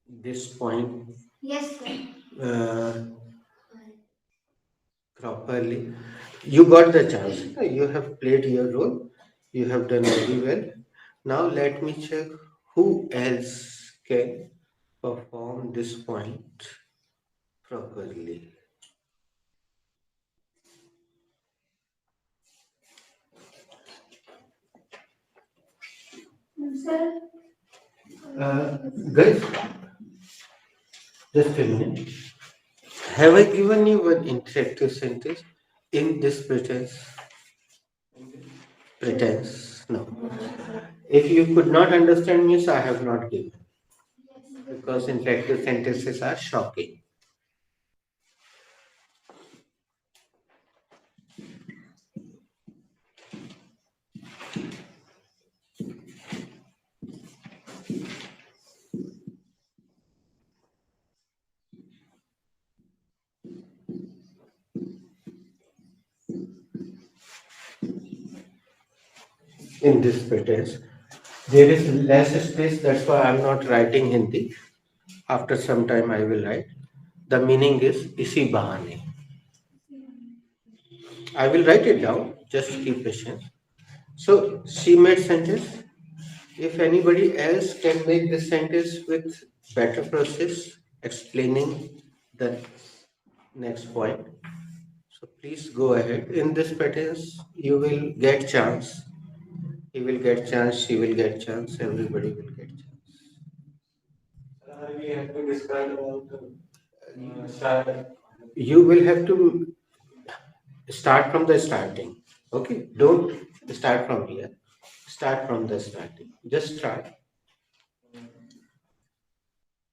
this point Yes, sir. Properly. You got the chance. You have played your role. You have done very well. Now let me check who else can perform this point properly. Sir, Uh, Guys, just a minute. Have I given you one interactive sentence in this pretense? Pretense? No. If you could not understand me, so I have not given because interactive sentences are shocking. In this pretense, there is less space, that's why I'm not writing Hindi. After some time, I will write. The meaning is isi bahane. I will write it down, just keep patient. So, she made sentence. If anybody else can make this sentence with better process, explaining the next point, so please go ahead. In this pretense, you will get chance. He will get chance, she will get chance, everybody will get chance. We have to describe about style. You will have to start from the starting. Okay, don't start from here. Start from the starting. Just try.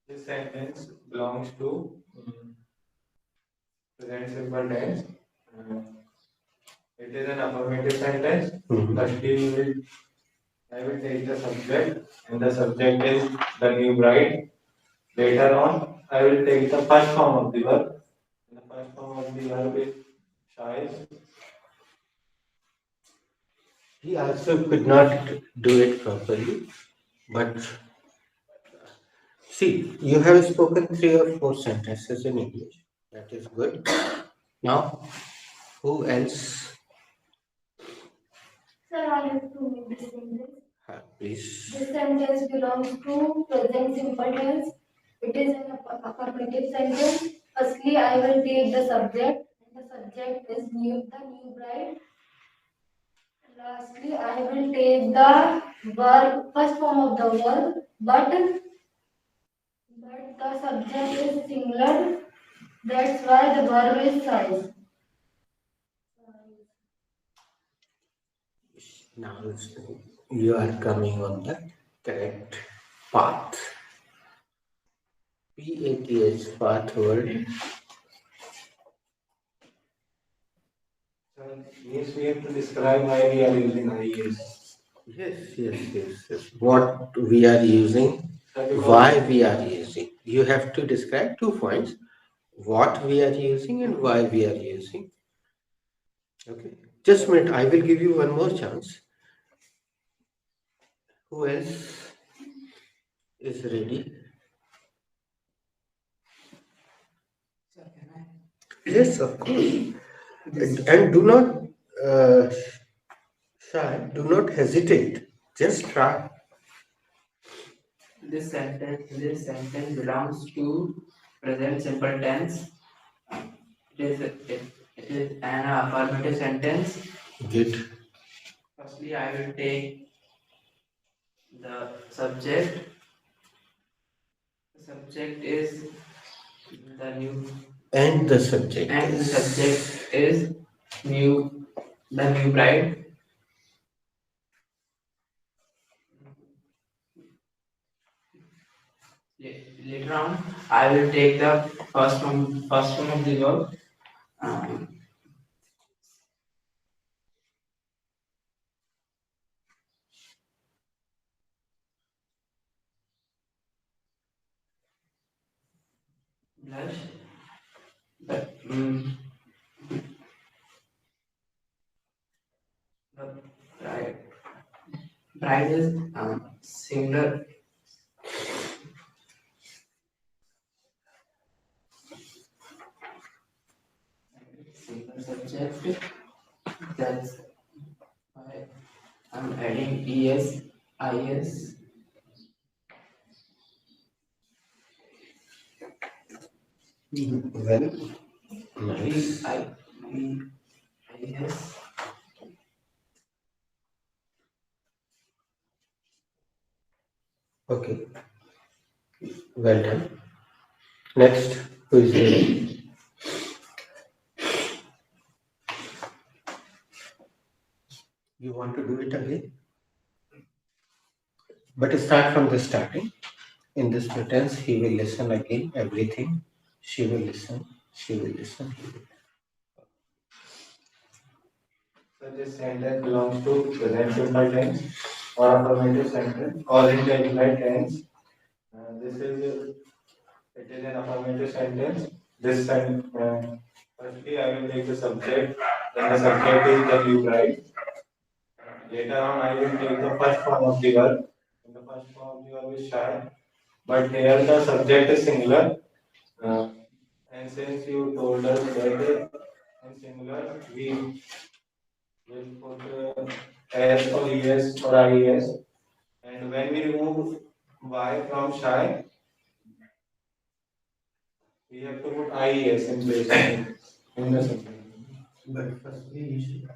This sentence belongs to present simple tense. Uh, it is an affirmative sentence. Mhm. Firstly, I will take the subject, and the subject is the new bride. Later on, I will take the first form of the verb. And the first form of the verb is child. He also could not do it properly, but see, you have spoken 3 or 4 sentences in English. That is good. Now, who else? sir, I have to make this sentence. Please. This sentence belongs to present simple tense. It is an affirmative sentence. Firstly, I will take the subject, and the subject is the new bride. Lastly, I will take the verb, first form of the verb, but the subject is singular. That's why the verb is size. Now you are coming on the correct path. PATH path word. So, means we have to describe why we are using IES. Yes. What we are using, why we are using. You have to describe 2 points: what we are using and why we are using. Okay. Just a minute. I will give you one more chance. Who else is ready? Yes, of course. And do not uh, shy. Do not hesitate. Just try. This sentence belongs to present simple tense. It is an affirmative sentence. Good. Firstly, I will take the subject. The subject is the new, And the subject and the is. subject is new, the new bride. Later on, I will take the first one of the verb. Um, blush. The, the bride is singular. the subject. That's why I'm adding ES, IS. Well, nice. IS. Okay, well done. Next, who is ready? You want to do it again? But start from the starting. In this pretense, he will listen again, everything. She will listen, he will listen. So this sentence belongs to present simple tense or affirmative sentence or indefinite tense. This is it is an affirmative sentence. This firstly I will take the subject. Then the subject is the new bride. Later on I will take the first form of the verb. And the first form of the verb is shy. But here the subject is singular. And since you told us that in singular we will put S or ES or IES. And when we remove Y from shy, we have to put IES in place of it in the sentence. But firstly, you should.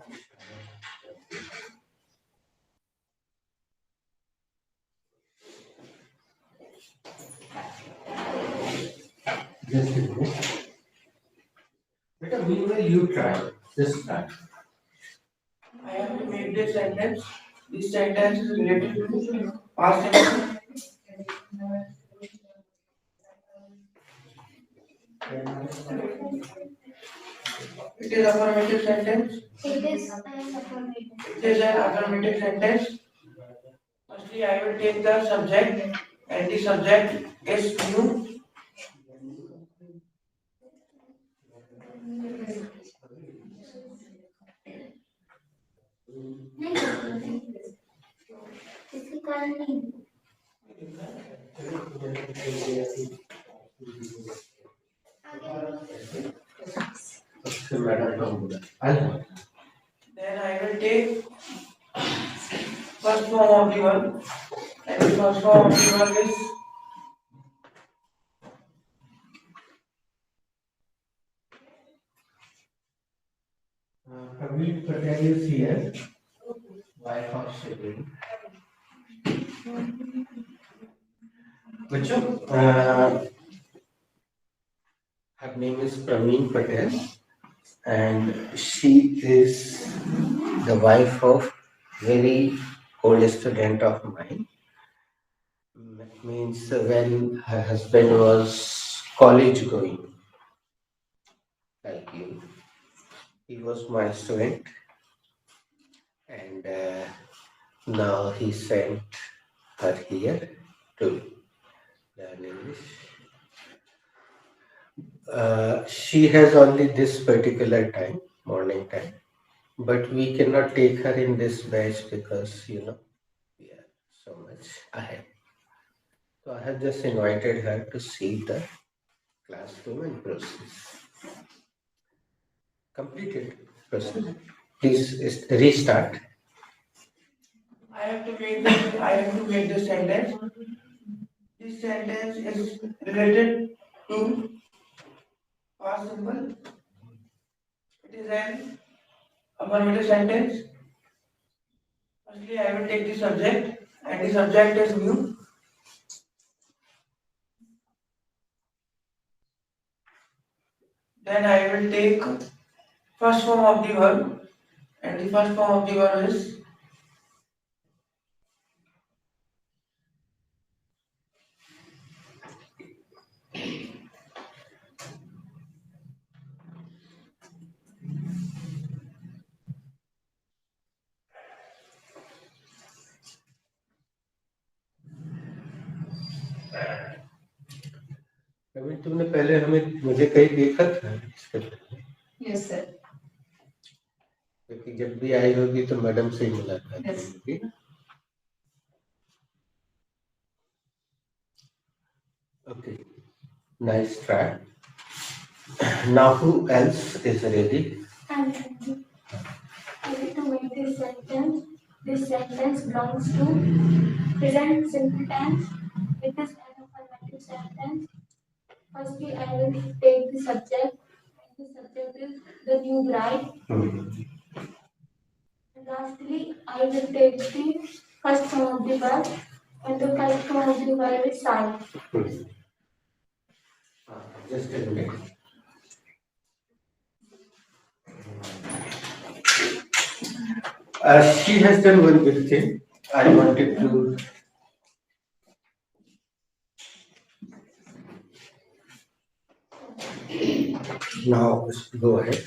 Just a minute. Beta, meanwhile, you try. Just try. I have to make this sentence. This sentence is related to past tense. It is affirmative sentence. It is an affirmative. It is an affirmative sentence. Firstly, I will take the subject, and the subject is new. नहीं किसी कारण नहीं सबसे madam का बोला आज Then I will take first form of the verb, and the first form of the verb is Praveen Patel is here, wife of Shirin. बच्चों, her name is Praveen Patel, and she is the wife of very old student of mine. That means when her husband was college going, like you, he was my student, and now he sent her here to learn English. She has only this particular time, morning time, but we cannot take her in this batch because we are so much ahead. So I have just invited her to see the classroom and process. Completed process. Please restart. I have to make this sentence. This sentence is related to past simple. It is an affirmative sentence. Firstly, I will take the subject, and the subject is new. Then I will take first form of the verb, and the first form of the verb is अभी तुमने पहले मुझे कहीं देखा था इसके पहले? Yes sir क्योंकि जब भी आई होगी तो मैडम से ही मुलाकात Yes. होगी ना? Okay, nice try. Now who else is ready? And I need to make this sentence. This sentence belongs to present simple tense. It is an affirmative sentence. Firstly, I will take the subject. The subject is the new bride. And lastly, I will take the first form of the verb. And the first form of the verb is sign. Just a minute. She has done one good thing. I wanted to. Now go ahead.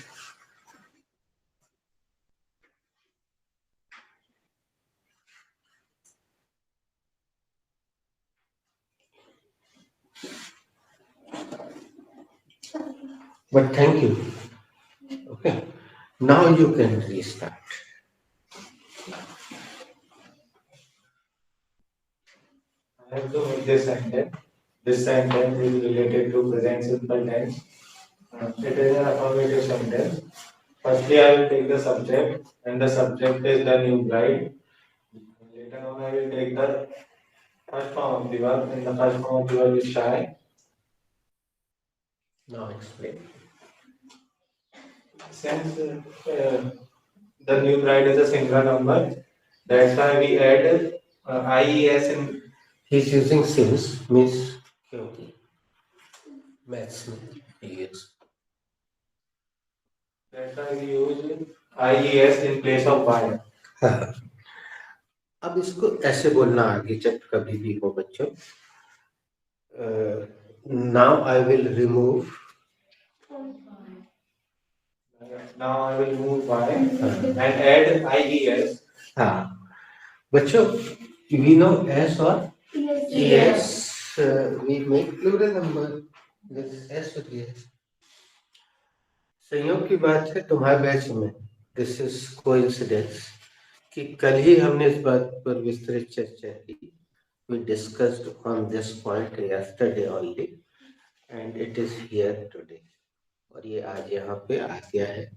But thank you. Okay. Now you can restart. I have to make this sentence. This sentence is related to present simple tense. It is an affirmative sentence. Firstly, I will take the subject, and the subject is the new bride. Later on, I will take the first form of the verb, and the first form of the verb is shy. Now explain. Since the new bride is a single number, that's why we add IES in. He's using since means क्योंकि maths में yes. That's why we use IES in place of Y. हाँ. अब इसको ऐसे बोलना आगे जब कभी भी हो बच्चों. Now I will remove. Now I will move Y and add IES. हाँ. बच्चों, we know S or Yes. we make plural number with S or yes. संयोग की बात है तुम्हारे बैच में. This is coincidence कि कल ही हमने इस बात पर विस्तृत चर्चा की. We discussed on this point yesterday only and it is here today. और ये आज यहाँ पे आ गया है.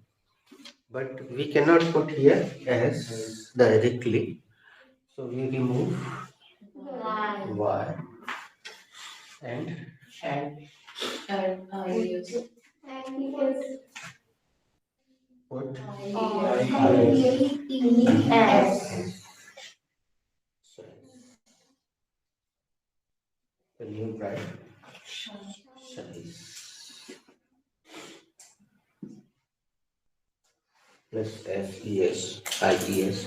But we cannot put here S directly. So we remove Y and put the new bride size plus SES IES.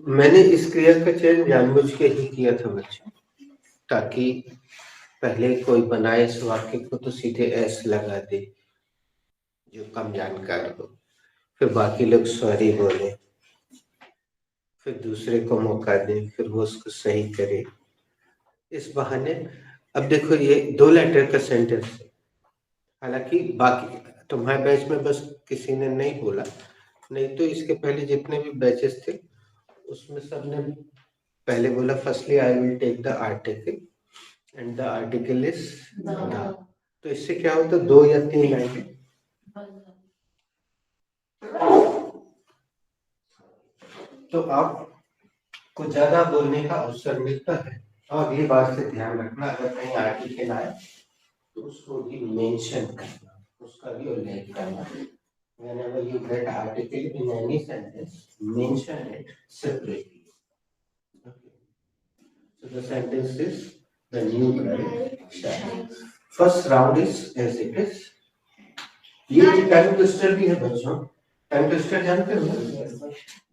मैंने इस क्रिया का चयन जानबूझ के ही किया था बच्चों, ताकि पहले कोई बनाए इस वाक्य को तो सीधे एस लगा दे जो कम जानकार हो, फिर बाकी लोग सॉरी बोले, फिर दूसरे को मौका दे, फिर वो उसको सही करे. इस बहाने अब देखो ये 2 लेटर का सेंटेंस है. हालांकि बाकी तुम्हारे बैच में बस किसी ने नहीं बोला, नहीं तो इसके पहले जितने भी बैचेस थे उसमें सबने पहले बोला firstly I will take the article and the article is the. तो इससे क्या होता है 2 या 3 लाइनें तो आपको ज्यादा बोलने का अवसर मिलता है. और ये बात से ध्यान रखना, अगर कहीं आर्टिकल आए तो उसको भी मेंशन करना, उसका भी उल्लेख करना. Whenever you get article in any sentence, mention it separately. Okay. So the sentence is the new bride shines. First round is as it is. ये टाइम ट्विस्टर भी है बच्चों. टाइम ट्विस्टर जानते हो?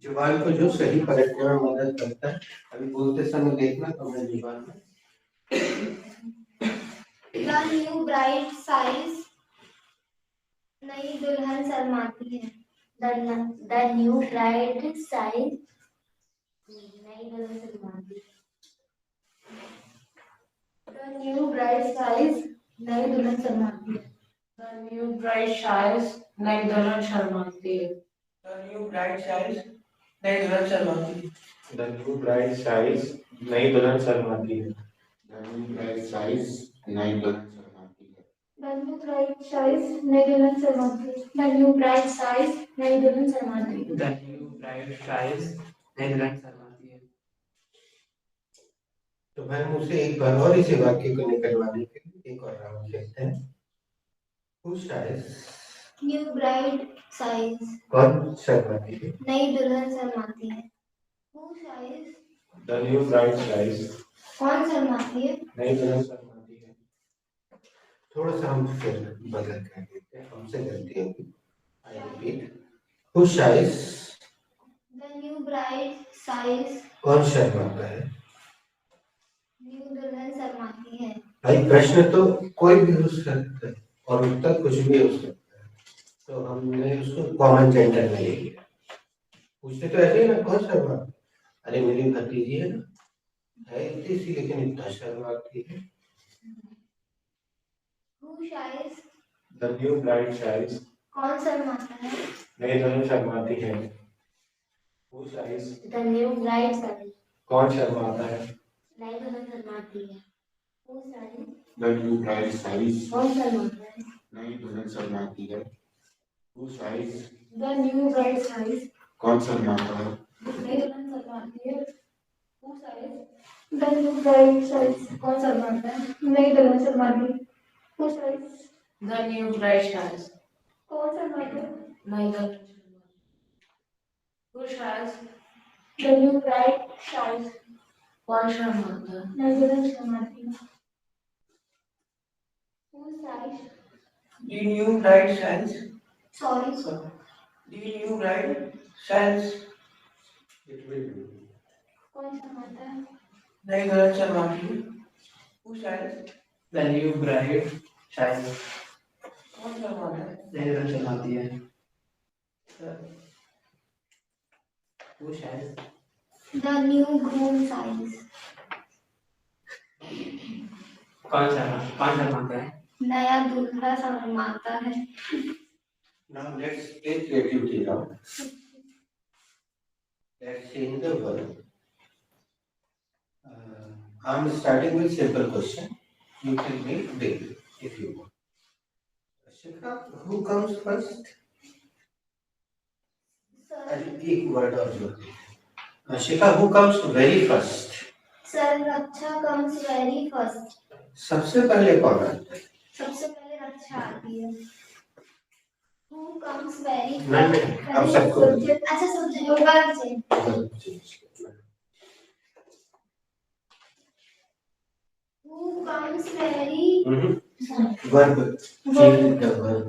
जुबान को जो सही पलटने में मदद करता है. अभी बोलते समय देखना तो मैं जुबान में. The new bride sighs. नई दुल्हन शर्माती है. The new bride sighs. नई दुल्हन शर्माती है. The new bride sighs. नई दुल्हन शर्माती है. The new bride shies, नई दुल्हन शर्माती है. The new bride shies, नई दुल्हन शर्माती है. The new bride shies, नई दुल्हन शर्माती है. The new bride sighs नई दुल्हन शर्माती है। The new bride size, नई दुल्हन शर्माती है. The new bride size, नई दुल्हन शर्माती है. The new bride tries नई दुल्हन शर्माती है. तो भाई मुझसे एक बार और इसी वाक्य को निकलवाने के लिए एक और राउंड खेलते हैं। Who shies? New bride size, कौन शर्माती है? नई दुल्हन शर्माती है. Who size? The new bride shies. कौन शर्माती है? नई दुल्हन शर्माती है. थोड़ा सा हम फिर बदल कर देते हैं, हमसे गलती होगी। I repeat. Who shies? The new bride size, कौन शर्माता है? न्यू दुल्हन शर्माती है. भाई प्रश्न तो कोई भी हो सकता है और उत्तर कुछ भी हो सकता है, तो हमने उसको कॉमन जेंडर में ले लिया। पूछते तो ऐसे ही ना, कौन शर्माता? अरे मेरी भतीजी है ना, है इतनी सी लेकिन इतना शर्माती है। Who shies? The new bride shies. कौन शर्माता है? नई दुल्हन शर्माती है. Who shies? The new bride size, कौन शर्माता है? नई दुल्हन शर्माती है. Who shies? The new bride sighs, कौन शर्माता है? नई दुल्हन शर्माती है। Who sighs? The new bride size, कौन शर्माता है? नई दुल्हन शर्माती है. Who size? The new bride size, कौन शर्माता है? नई दुल्हन शर्माती है. Who size? The new bride tries कौन शर्माता है? नई दुल्हन शर्माती है. Who tries? The new bride size, कौन शर्माता है? नई दुल्हन शर्माती है. Who size? The new bride shines. Sorry. The new bride shines. It will do. कौन शर्माता है? नई दुल्हन शर्माती है. Who shines? The new bride tries कौन शर्माता है? नई दुल्हन शर्माती है. Who shies? The new groom size, कौन शर्माता है? नया दूल्हा शर्माता है. Now let's play creativity round. Let's change the word. I'm starting with simple question. You can make big if you want. Shikha, who comes first? अरे एक word और जोड़ देते। शिखा, who comes very first? Sir, Raksha comes very first. सबसे पहले कौन आता है? सबसे पहले रक्षा आती है. Who comes very नहीं, first? अब सबको अच्छा सब्जेक्ट वर्ब से. Who comes very verb, change the verb.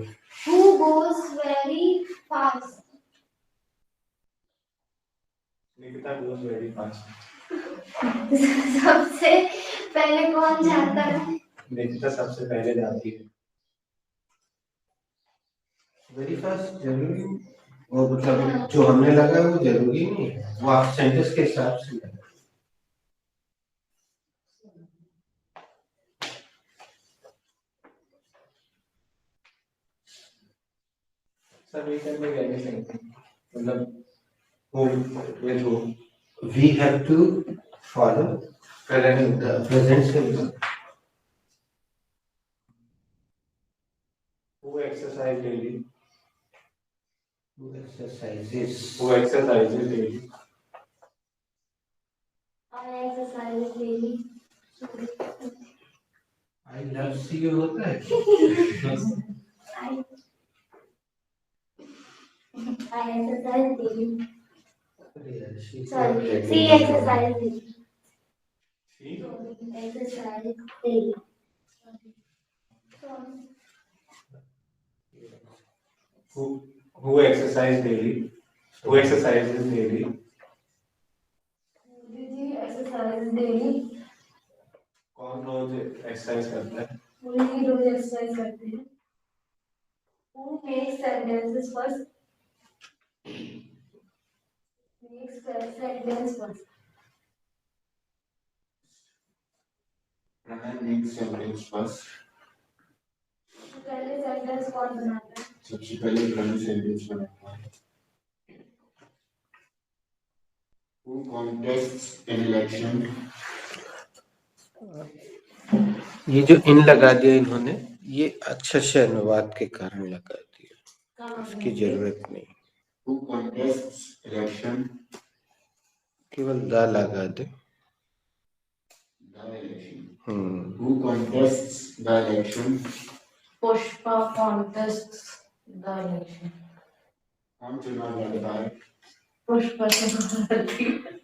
Who goes very fast? Nikita goes very fast. सबसे पहले कौन जाता है? निकिता सबसे पहले जाती है. वेरी फास्ट जरूरी वो मतलब जो हमने लगा वो जरूरी नहीं है, वो आप सेंटेंस के हिसाब से लगा। Sir, we can make anything. मतलब whom with whom. We have to follow the present simple. Who exercise daily? Who exercises? Who exercises daily? I exercise daily. I love you होता है। I exercise daily. अरे यार, she Sorry, she exercise daily. See? Exercise daily. Sorry. Who exercise daily? Who exercises daily? Didi exercise daily. कौन रोज exercise करता है? Only रोज exercise करते हैं. Who makes sentences first? Makes sentence first. Pranay makes sentence first. पहले sentence कौन बनाता है? सबसे पहले प्रणय सेंटेंस बनाता है। Who contests in election? ये जो इन लगा दिया इन्होंने, ये अक्षर से अनुवाद के कारण लगा दिया, इसकी जरूरत नहीं, Who contests election? केवल द लगा दे। The election. Hmm, Who contests the election? Pushpa contests the election. कौन चुनाव लड़ता है? Pushpa Chakrabarti.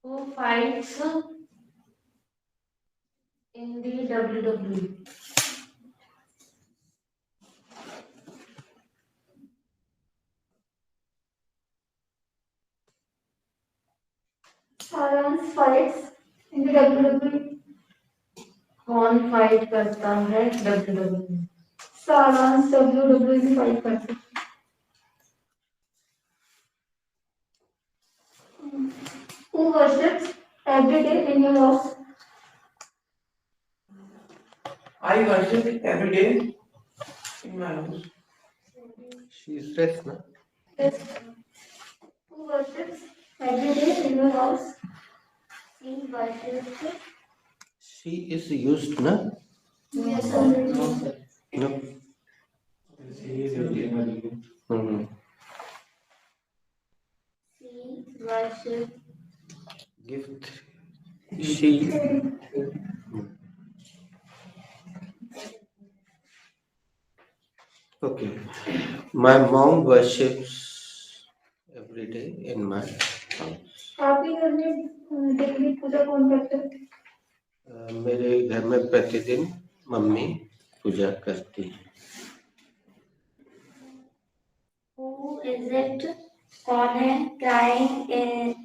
Who fights in the WWE? Saransh fights in the WWE. कौन फाइट करता है WWE? Saransh WWE में fight करते हैं. Who worships every day in your house? I worship every day in my house. she is dressed na? Yes. Who worships every day in your house? He worships. She is used na? Yes. No. She is using hmm, He worships. gift she, okay, my mom worships every day in my house. आपके घर में daily पूजा कौन करते हैं? मेरे घर में प्रतिदिन मम्मी पूजा करती है। Who is it? कौन है? Crying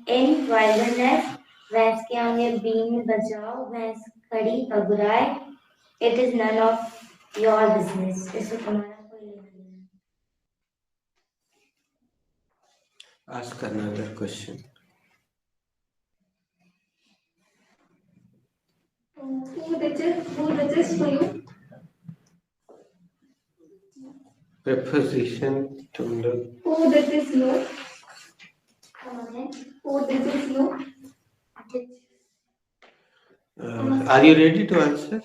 in wilderness. भैंस के आगे बीन बजाओ, भैंस खड़ी घबराए. It is none of your business. इससे तुम्हारा कोई लेना देना नहीं. Ask another question. Who ditches for you? Preposition तुम लोग, Who ditches you? Come again. Who ditches you? are you ready to answer?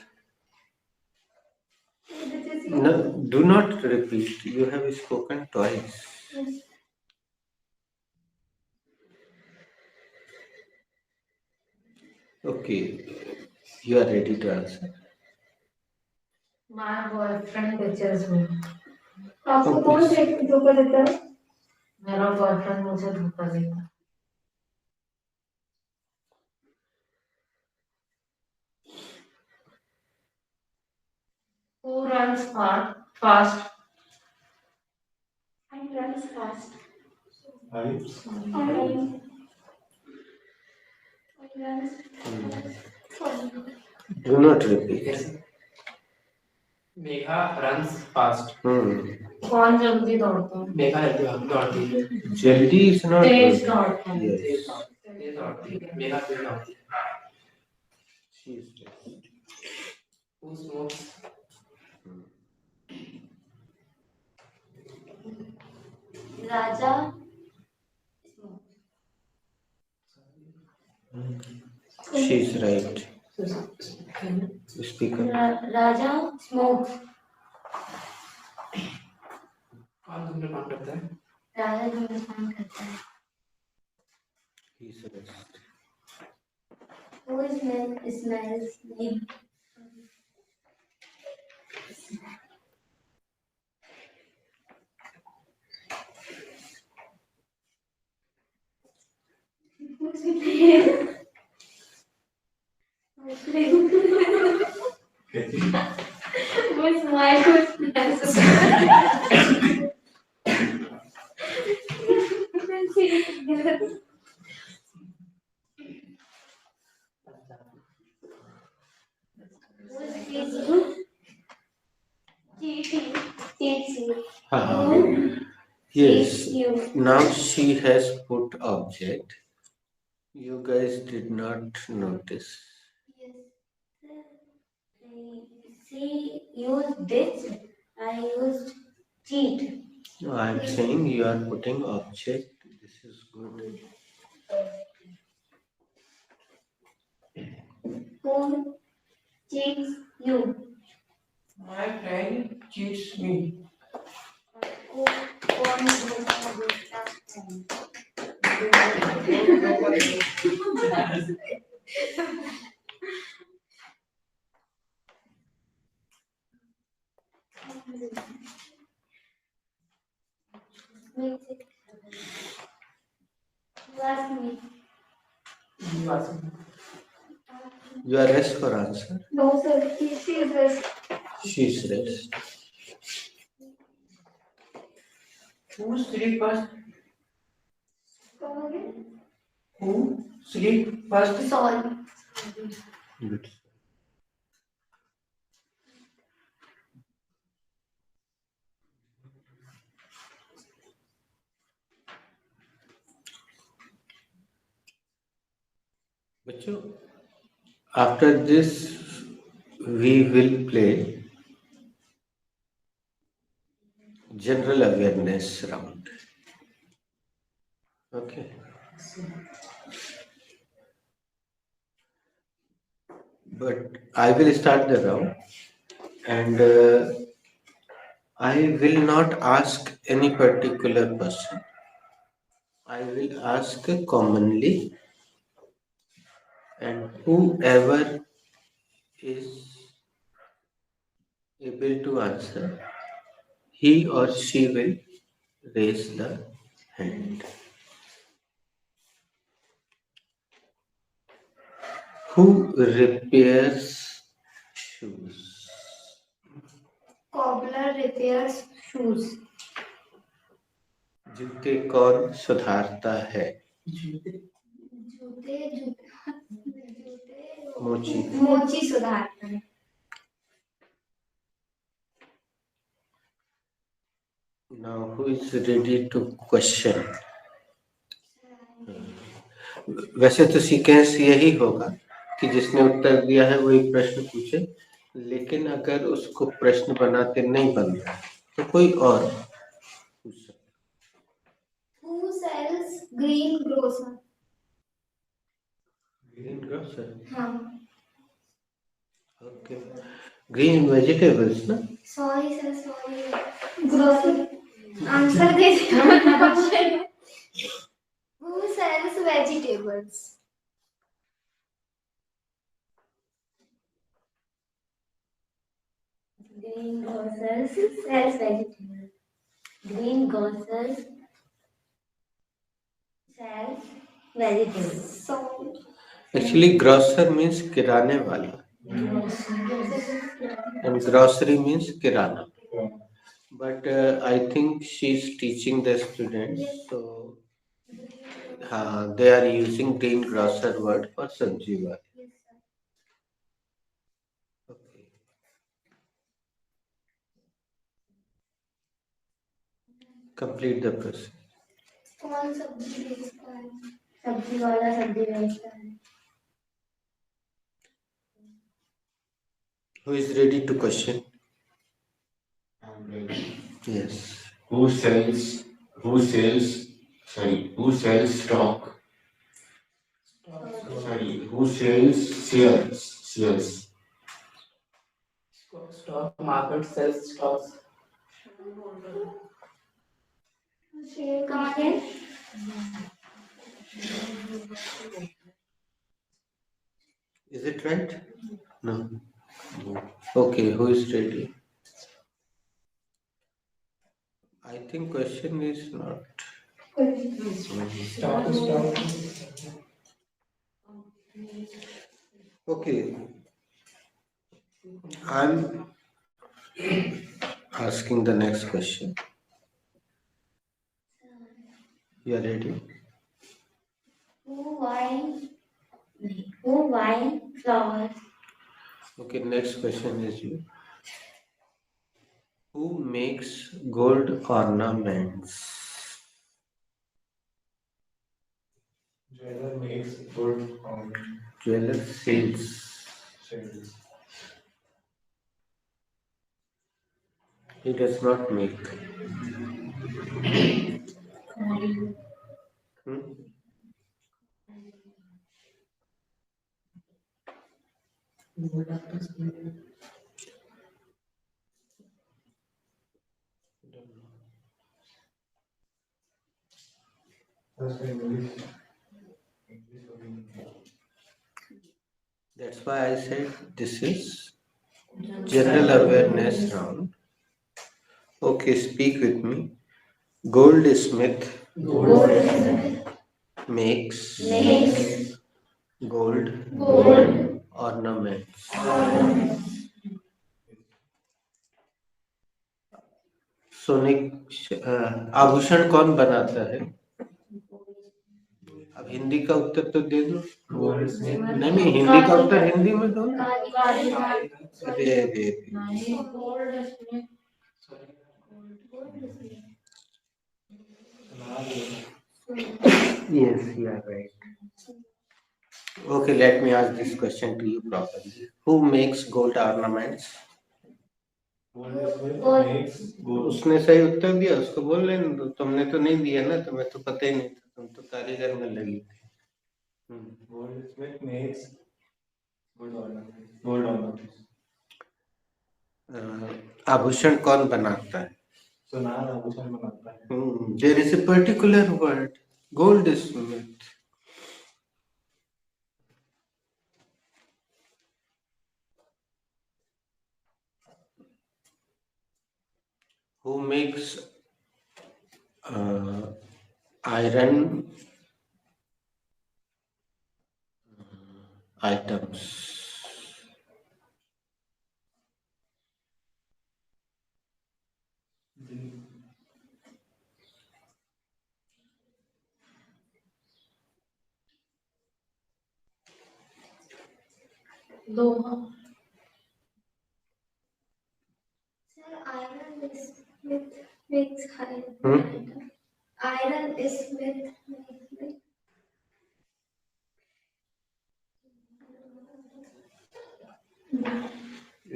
Who ditches you? No, do not repeat. You have spoken twice. Yes. Okay, you are ready to answer. My boyfriend ditches me. आपको कौन धोखा देता है? मेरा boyfriend मुझे धोखा देता है. Who runs fast? I runs fast. I I runs fast. Do not repeat. Yes. Megha runs fast. कौन जल्दी दौड़ता है? Megha दौड़ती है. Jaldi is not. तेज दौड़ता है. Yes. तेज दौड़ती है. Megha तेज दौड़ती है. She is dressed. Who smokes? Raja She is right. Speak up. Raja smokes. कौन धूम्रपान करता है? राजा धूम्रपान करता है. He is right. Who smells leaf? What's my question? Yes. You. Now she has put object. You guys did not notice. Yes. She used this. I used cheat. No, I am saying you are putting object. This is good. Who cheats you? My friend cheats me. Who कौन धोखा देता है? Music. You ask me. You ask me. You are rest for answer. No, sir. She is rest. She's rest. Who sleep first? Come again. Who sleep first? Sorry. Good. बच्चों, after this we will play general awareness round. Okay. But I will start the round, and I will not ask any particular person. I will ask commonly, and whoever is able to answer, he or she will raise the hand. Who repairs shoes? Cobbler repairs shoes. जूते कौन सुधारता है? जूते मोची. मोची सुधारता है. Now who is ready to question? वैसे तो सीक्वेंस यही होगा कि जिसने उत्तर दिया है वही प्रश्न पूछे, लेकिन अगर उसको प्रश्न बनाते नहीं बन रहा है तो कोई और पूछ सकता. Who sells green grocer? Green grocer. हाँ. ओके. ग्रीन वेजिटेबल्स ना. Sorry sir, sorry. Grocer. Answer they. Who sells vegetables? Green grocers sells vegetables. Green grocers sells vegetables. So, Actually grocer means किराने वाला and grocery means kirana. But I think she's teaching the students, so they are using green grocer word for sabji word. Okay. Complete the process. कौन सब्जी बेचता है? सब्जी वाला सब्जी बेचता है. Who is ready to question? I'm ready. Yes. Who sells stock? Sorry, who sells shares? Stock market sells stocks. Come again. Is it right? No. Okay, who is ready? I think question is not. Stock. Okay. I'm asking the next question. You are ready? Who wine flowers? Okay, next question is you. Who makes gold ornaments? Jeweler makes good Jeweler sells. sales. He does not make. Hmm? That's English. English or Hindi. That's why I said this is general awareness round. Okay, speak with me. Goldsmith makes gold ornaments. सोने आभूषण कौन बनाता है? अब हिंदी का उत्तर तो दे दो। नहीं नहीं, हिंदी का उत्तर हिंदी में दो ना। दे। Yes, you are right. Okay, let me ask this question to you properly. Who makes gold ornaments? Goldsmith makes gold. उसने सही उत्तर दिया, उसको बोल लेने दो। तुमने तो नहीं दिया ना, तुम्हें तो पता ही नहीं था, तुम तो कारीगर में लगी थी। Goldsmith makes gold ornaments. Gold ornaments. आभूषण कौन बनाता है? सुनार आभूषण बनाता है. There is a particular word, goldsmith. Who makes iron items? लोहा। Sir, iron is with makes iron is with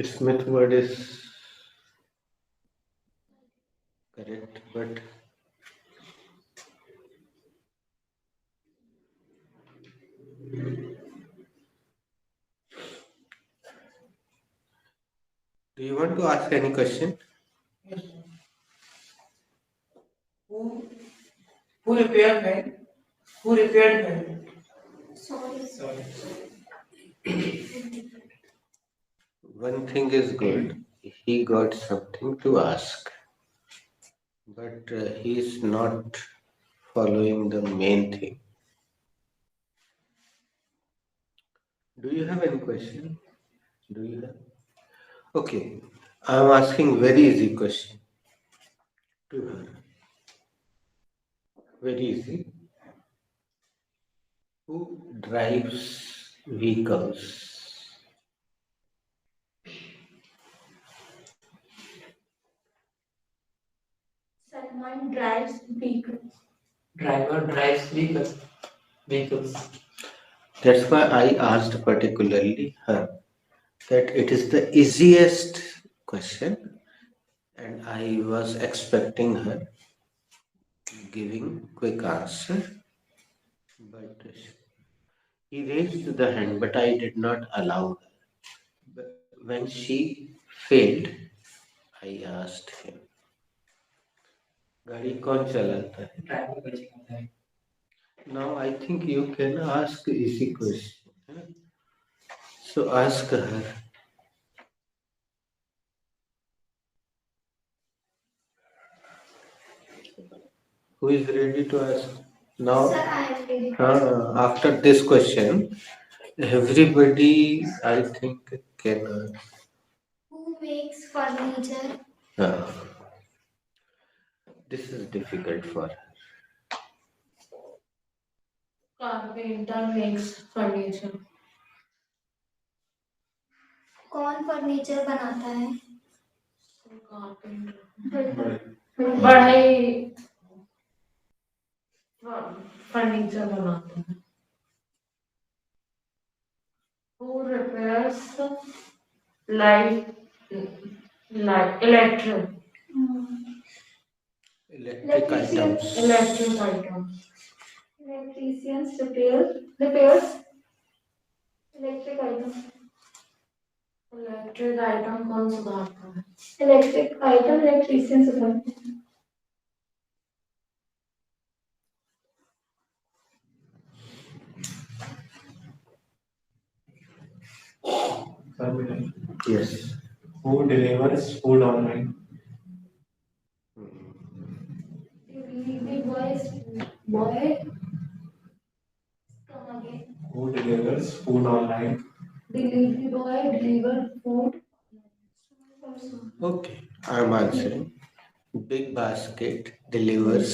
Smith word is correct, but do you want to ask any question? Yes, sir. Who repaired man? Who repaired man? sorry. One thing is good, he got something to ask, but he is not following the main thing. Do you have any question? Do you have? Okay, I am asking very easy question to her. Very easy. Who drives vehicles? Salman drives vehicles. Driver drives vehicles. That's why I asked particularly her that it is the easiest question, and I was expecting her giving quick answer, but he raised the hand, but I did not allow her. But when she failed, I asked him, गाड़ी कौन चलाता है? Driver गाड़ी चलाता है. Now I think you can ask easy question. So ask her. Who is ready to ask? Now, Sir, I am ready. after this question, everybody, I think, can. Who makes furniture? This is difficult for her. Carpenter makes furniture. कौन furniture बनाता है? Carpenter बढ़ई furniture बनाता है. Who repairs light electric Electric items. items? Electricians repairs electric items. Electric item कौन सुधारता है? Electric item electrician सुधारते हैं। Yes. Who delivers food online? Delivery boy. Come again. Who delivers food online? Delivery boy deliver food. Okay, I'm answering. Big Basket delivers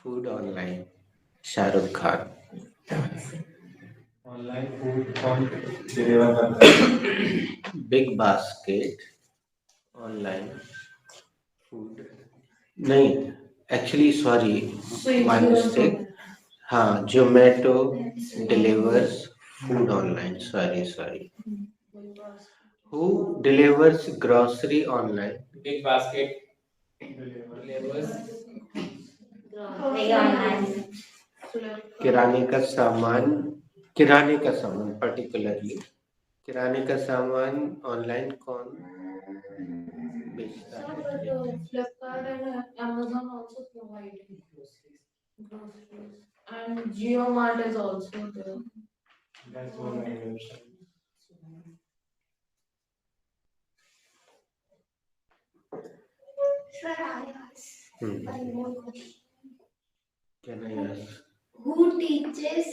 food online. Shah Rukh Khan. Online food कौन deliver करता है? Big Basket online food. नहीं, actually sorry, my mistake. हाँ, Zomato delivers food online. Sorry. Who delivers grocery online? Big basket delivers किराने का सामान particularly किराने का सामान ऑनलाइन कौन बेचता है? Flipkart and Amazon also provide groceries. And JioMart is also there. That's online website. Sir, I ask one more question. Can I ask? Who teaches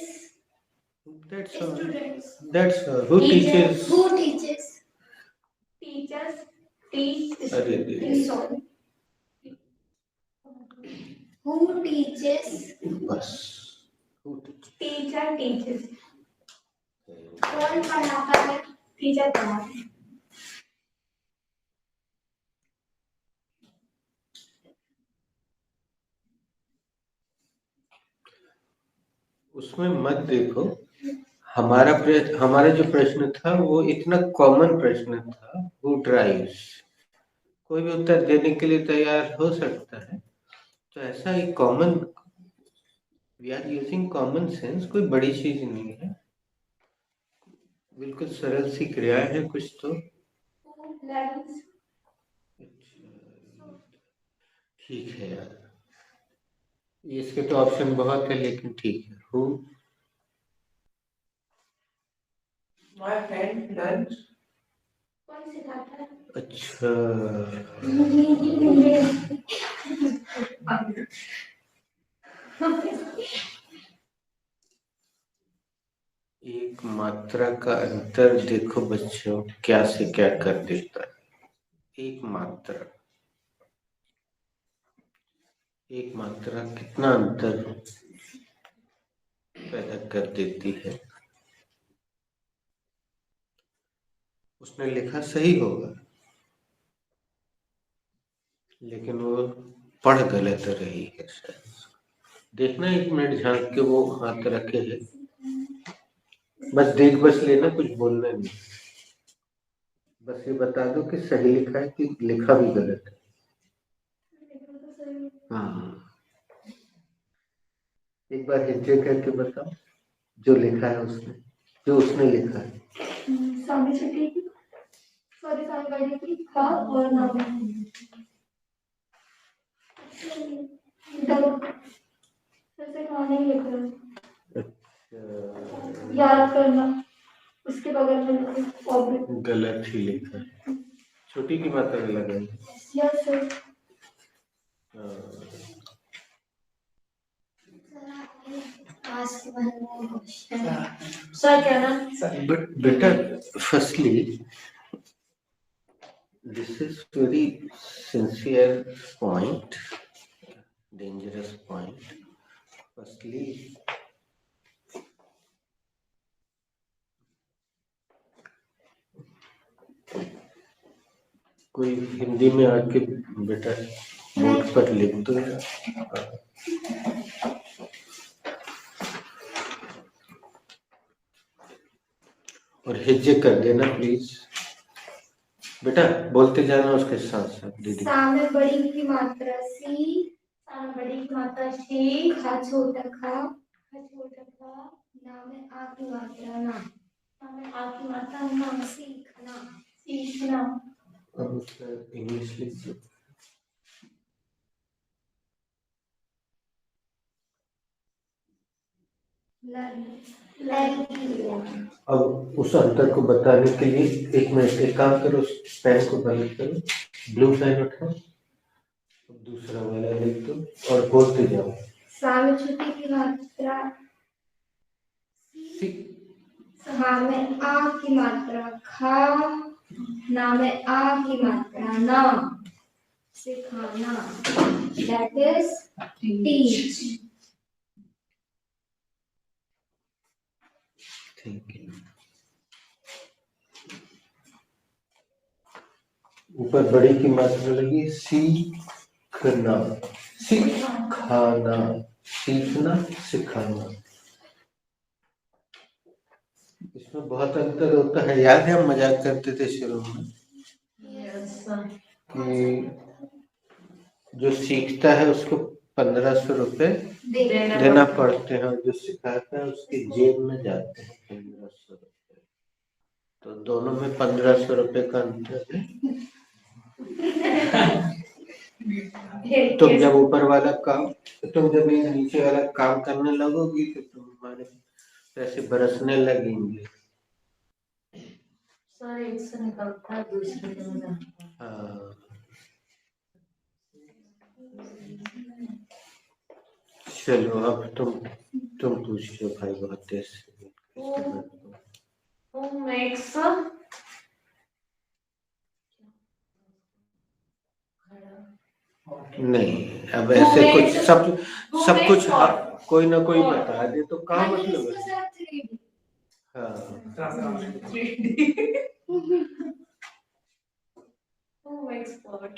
That's all. students? That's all. Who teaches? Who teaches? Teachers teach अरे sorry. Who teaches? बस. Who teaches? Teacher teaches. कौन पढ़ाता है? Teacher पढ़ाता है. उसमें मत देखो. हमारा जो प्रश्न था वो इतना कॉमन प्रश्न था. Who drives? कोई भी उत्तर देने के लिए तैयार हो सकता है. तो ऐसा एक common we are using common sense. कोई बड़ी चीज नहीं है. बिल्कुल सरल सी क्रिया है कुछ तो. Who learns? ठीक है यार. इसके तो ऑप्शन बहुत है लेकिन ठीक है. Who My friend learns. कौन सिखाता है? अच्छा. एक मात्रा का अंतर देखो बच्चों क्या से क्या कर देता है. एक मात्रा कितना अंतर पैदा कर देती है. उसने लिखा सही होगा लेकिन वो पढ़ गलत रही है शायद. देखना 1 मिनट झांक के वो हाथ रखे है. बस लेना. कुछ बोलना नहीं. बस ये बता दो कि सही लिखा है कि लिखा भी गलत है. हाँ, एक बार हिज्जे करके बताओ जो लिखा है उसने लिखा है. सामने छोटी की सॉरी सामने बड़ी की का और नाम जैसे खाने ही लिख रहा है. याद करना उसके बगल में ऑब्जेक्ट गलत ही लिखा है. छोटी की मात्रा लगाई. Yes sir. सर क्या ना? But better, firstly, this is very sincere point, dangerous point. Firstly, कोई हिंदी में आके बेटा बोर्ड पर लिख दो. और हिज्जे कर देना प्लीज. बेटा बोलते जाना उसके साथ साथ. दीदी सामने बड़ी की मात्रा सी, सामने बड़ी की मात्रा शी, खा छोटा खा, ना में आ की मात्रा ना. हमें आपकी मात्रा नाम सीखना सीखना अब उसका इंग्लिश लिखिए। लर्न अब उस अंतर को बताने के लिए एक मिनट एक काम करो, उस पेन को बंद करो, ब्लू पेन उठाओ, अब दूसरा वाला लिख दो और बोलते जाओ। सावित्री की मात्रा खा में आ की मात्रा खा, ना में आ की मात्रा ना, सिखाना that is teach. ठीक है, ऊपर बड़ी की मात्रा लगी सीखना, सिखाना, सीखना सिखाना। इसमें बहुत अंतर होता है, याद है हम मजाक करते थे शुरू में कि जो सीखता है उसको 1500 रुपए देना पड़ते हैं, जो सिखाता है उसकी जेब में जाते हैं 1500 रुपए। तो दोनों में 1500 रुपए का अंतर है। तुम जब ऊपर वाला काम, तुम जब ये नीचे वाला काम करने लगोगी तो तुम्हारे पैसे बरसने लगेंगे। सर एक से निकलता है दूसरे में जाता है। हाँ, चलो अब तुम पूछो भाई, बहुत देर से Who makes नहीं, अब ऐसे कुछ सब कुछ कोई ना कोई बता दे तो क्या मतलब है। हाँ, Who makes pot?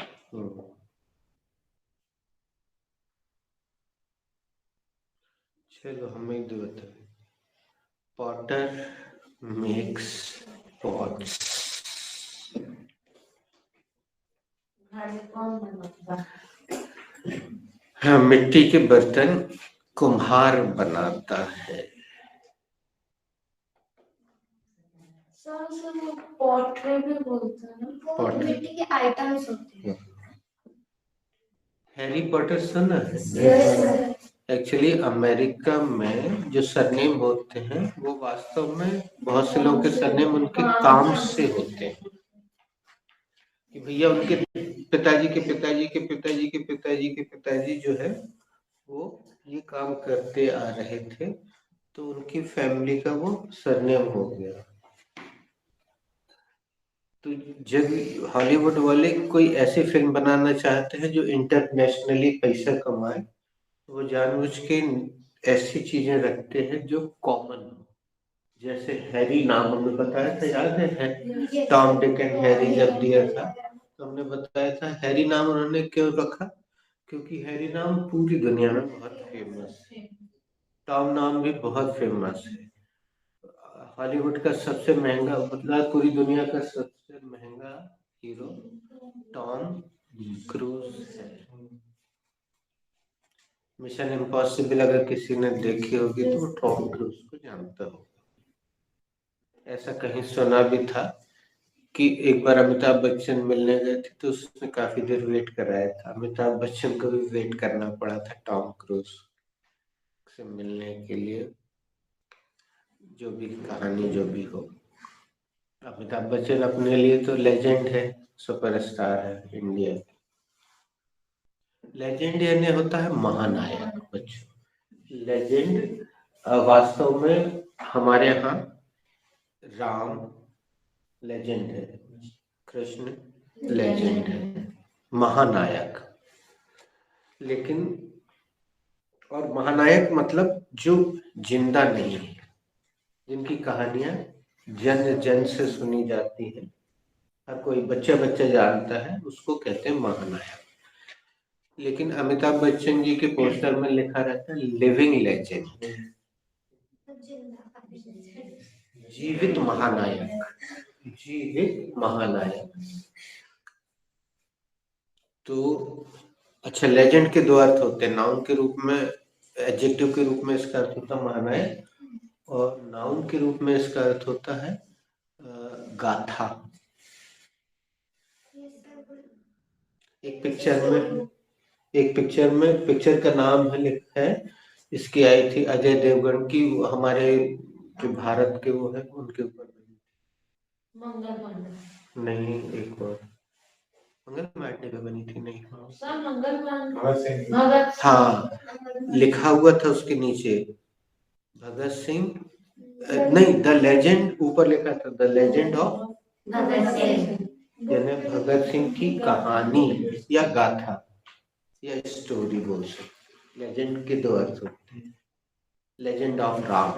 चलो हम एक दो बताए। Potter makes pots. घर कौन बनाता है? हाँ, मिट्टी के बर्तन कुम्हार बनाता है। सर वो पोर्ट्रे भी बोलते हैं ना, Pottery. मिट्टी के आइटम्स होते हैं। हैरी पॉटर सुना है? एक्चुअली अमेरिका में जो सरनेम होते हैं वो वास्तव में बहुत से लोगों के सरनेम उनके काम से होते हैं कि भैया उनके पिताजी के पिताजी के पिताजी के पिताजी के पिताजी जो है वो ये काम करते आ रहे थे, तो उनकी फैमिली का वो सरनेम हो गया। तो जब हॉलीवुड वाले कोई ऐसी फिल्म बनाना चाहते हैं जो इंटरनेशनली पैसा कमाए, वो जानबूझ के ऐसी चीजें रखते हैं जो कॉमन हो। जैसे हैरी नाम हमने बताया था, याद है टॉम डिक एंड हैरी जब दिया था तो हमने बताया था हैरी नाम उन्होंने क्यों रखा, क्योंकि हैरी नाम पूरी दुनिया में बहुत फेमस है। टॉम नाम भी बहुत फेमस है। हॉलीवुड का सबसे महंगा, मतलब पूरी दुनिया का सबसे महंगा हीरो टॉम क्रूज है। मिशन इम्पॉसिबल अगर किसी ने देखी होगी तो वो टॉम क्रूज को जानता होगा। ऐसा कहीं सुना भी था कि एक बार अमिताभ बच्चन मिलने गए थे तो उसने काफी देर वेट कराया था। अमिताभ बच्चन को भी वेट करना पड़ा था टॉम क्रूज से मिलने के लिए। जो भी कहानी जो भी हो, अमिताभ बच्चन अपने लिए तो लेजेंड है, सुपरस्टार है इंडिया के। लेजेंड यानी होता है महानायक। बच्चों, लेजेंड वास्तव में हमारे यहाँ राम लेजेंड है, कृष्ण लेजेंड है, महानायक। लेकिन और महानायक मतलब जो जिंदा नहीं है, जिनकी कहानियां जन जन से सुनी जाती हैं, हर कोई बच्चा बच्चा जानता है, उसको कहते हैं महानायक। लेकिन अमिताभ बच्चन जी के पोस्टर में लिखा रहता है लिविंग लेजेंड, जीवित महानायक, जीवित महानायक। तो अच्छा, लेजेंड के दो अर्थ होते हैं, नाउन के रूप में, एडजेक्टिव के रूप में इसका अर्थ होता है महानायक, और नाउन के रूप में इसका अर्थ होता है गाथा। एक पिक्चर का नाम है लिखा है, इसकी आई थी अजय देवगन की, हमारे जो भारत के वो है उनके ऊपर बनी। मंगल पांडे। नहीं, एक और मंगल पांडे पे बनी थी। नहीं, सर मंगल पांडे। भगत सिंह। भगत सिंह। हाँ, लिखा हुआ था उसके नीचे भगत सिंह, नहीं, द लेजेंड ऊपर लिखा था, the legend of, Bhagat Singh. यानी भगत सिंह की कहानी या गाथा या स्टोरी बोल सकते। लेजेंड के दो अर्थ होते हैं, लेजेंड ऑफ राम।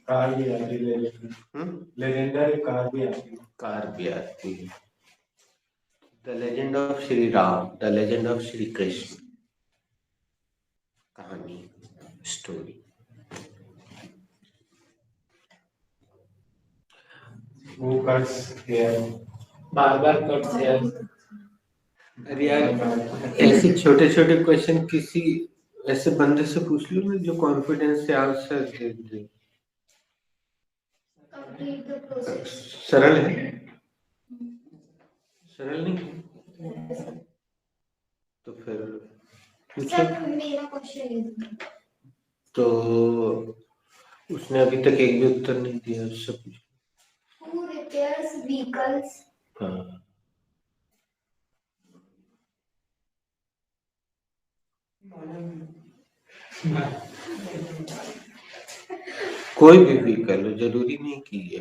कार भी आती है, लेजेंडरी कार भी आती है। कार भी आती है। The legend of Shri Ram, the legend of Shri Krishna, कहानी, स्टोरी। वो कट्स हेयर, बार बार कट से अरे यार, ऐसे छोटे छोटे क्वेश्चन किसी ऐसे बंदे से पूछ लो ना जो कॉन्फिडेंस से answer they they. Complete the process. सरल है, सरल नहीं है? तो फिर पूछो। सर मेरा क्वेश्चन है। तो उसने अभी तक एक भी उत्तर नहीं दिया, उससे पूछो। Who repairs vehicles? हाँ, कोई भी व्हीकल हो, जरूरी नहीं कि ये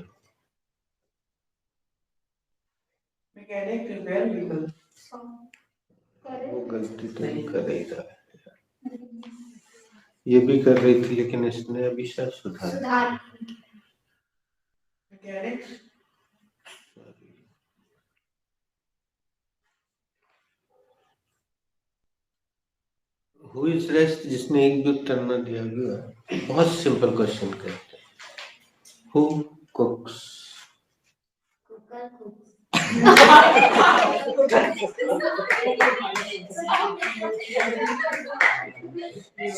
मैकेनिक रिपेयर व्हीकल। वो गलती तो नहीं कर रही था, ये भी कर रही थी, लेकिन इसने अभी शायद सुधार। मैकेनिक हु इज रेस्ट, जिसने एक भी उत्तर न दिया हुआ। बहुत सिंपल क्वेश्चन करते हैं। हु कुक्स? Cooker cooks.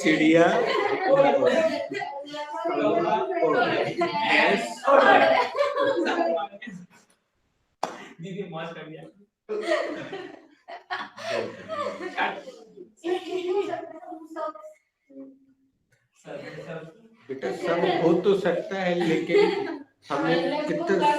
चिड़िया दीदी मौज कर दिया। सर बेटा सब हो तो सकता है, लेकिन हमें कितना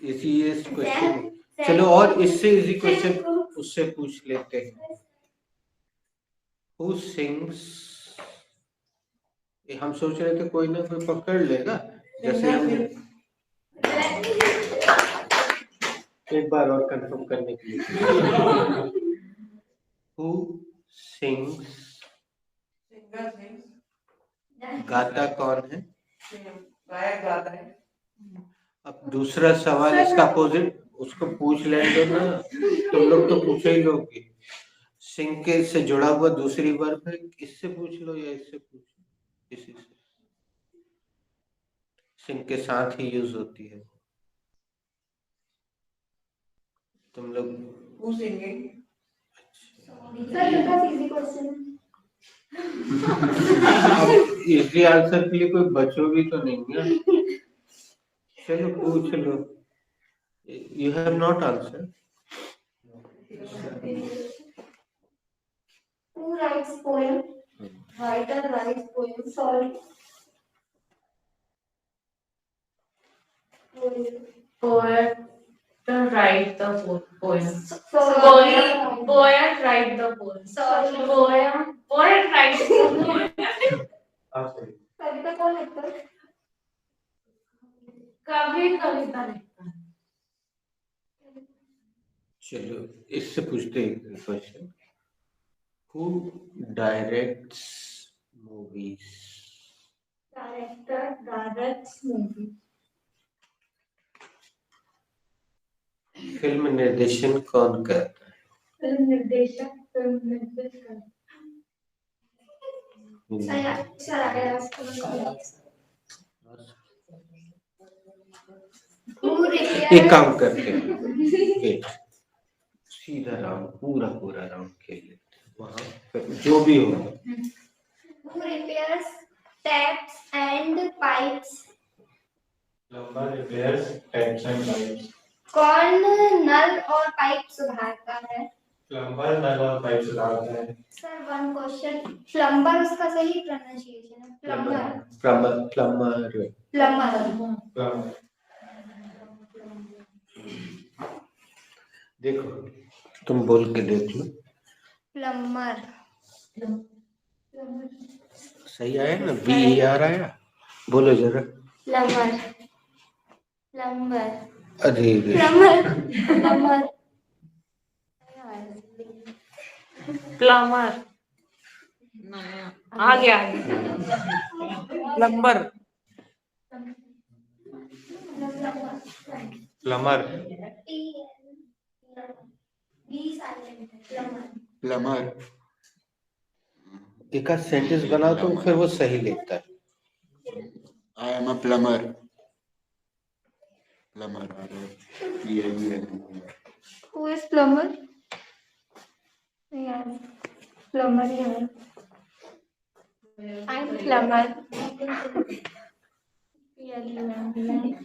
इसी क्वेश्चन। चलो और इससे इजी क्वेश्चन उससे पूछ लेते हैं। Who sings? हम सोच रहे थे कोई ना कोई पकड़ लेगा, जैसे हम एक बार और कंफर्म करने के लिए। Who sings? Singer sings. गाता कौन है? गायक गाता है। अब दूसरा सवाल इसका अपोजिट, उसको पूछ लेंगे ना, तुम लोग तो पूछे ही लोगे। सिंह के से जुड़ा हुआ दूसरी वर्ब है, इससे पूछ लो या इससे पूछ लो, इसी से। सिंह के साथ ही यूज होती है। तुम लोग Who singing? Sir, your class easy question. अब इसी आंसर के लिए कोई बचोगी तो नहीं है। चलो पूछ लो। You have not answer. Who writes poem? Writer writes poem. Sorry. Poet write the poem. Sorry. Poet write the poem. Sorry. Poet write the poem. कविता कौन लिखता है? कभी कविता लिखता है। चलो इससे पूछते हैं question. Who directs movies? Director directs movie. Film निर्देशन कौन करता है? फिल्म निर्देशक फिल्म निर्देशक। सर आ गया एक काम करते हैं, वेट, सीधा राउंड पूरा राउंड खेल लेते हैं वहाँ जो भी होगा। Who repairs taps and pipes? Plumber repairs taps and pipes. कौन नल और पाइप सुधारता है? Plumber नल और पाइप सुधारता है। सर वन क्वेश्चन, प्लम्बर उसका सही प्रोनाउंसिएशन है? प्लम्बर प्लम्बर प्लम्बर देखो तुम बोल के देख लो, प्लम्बर सही आया ना? BER आया, बोलो जरा। प्लम्बर प्लम्बर अरे प्लम्बर प्लम्बर प्लम्बर आगे आगे प्लम्बर Plumber Plumber. एक आध सेंटेंस बनाओ तो फिर वो सही लिखता है। I am a plumber. Plumber. Plumber. Who is plumber? Yeah, plumber. Yeah. I'm plumber.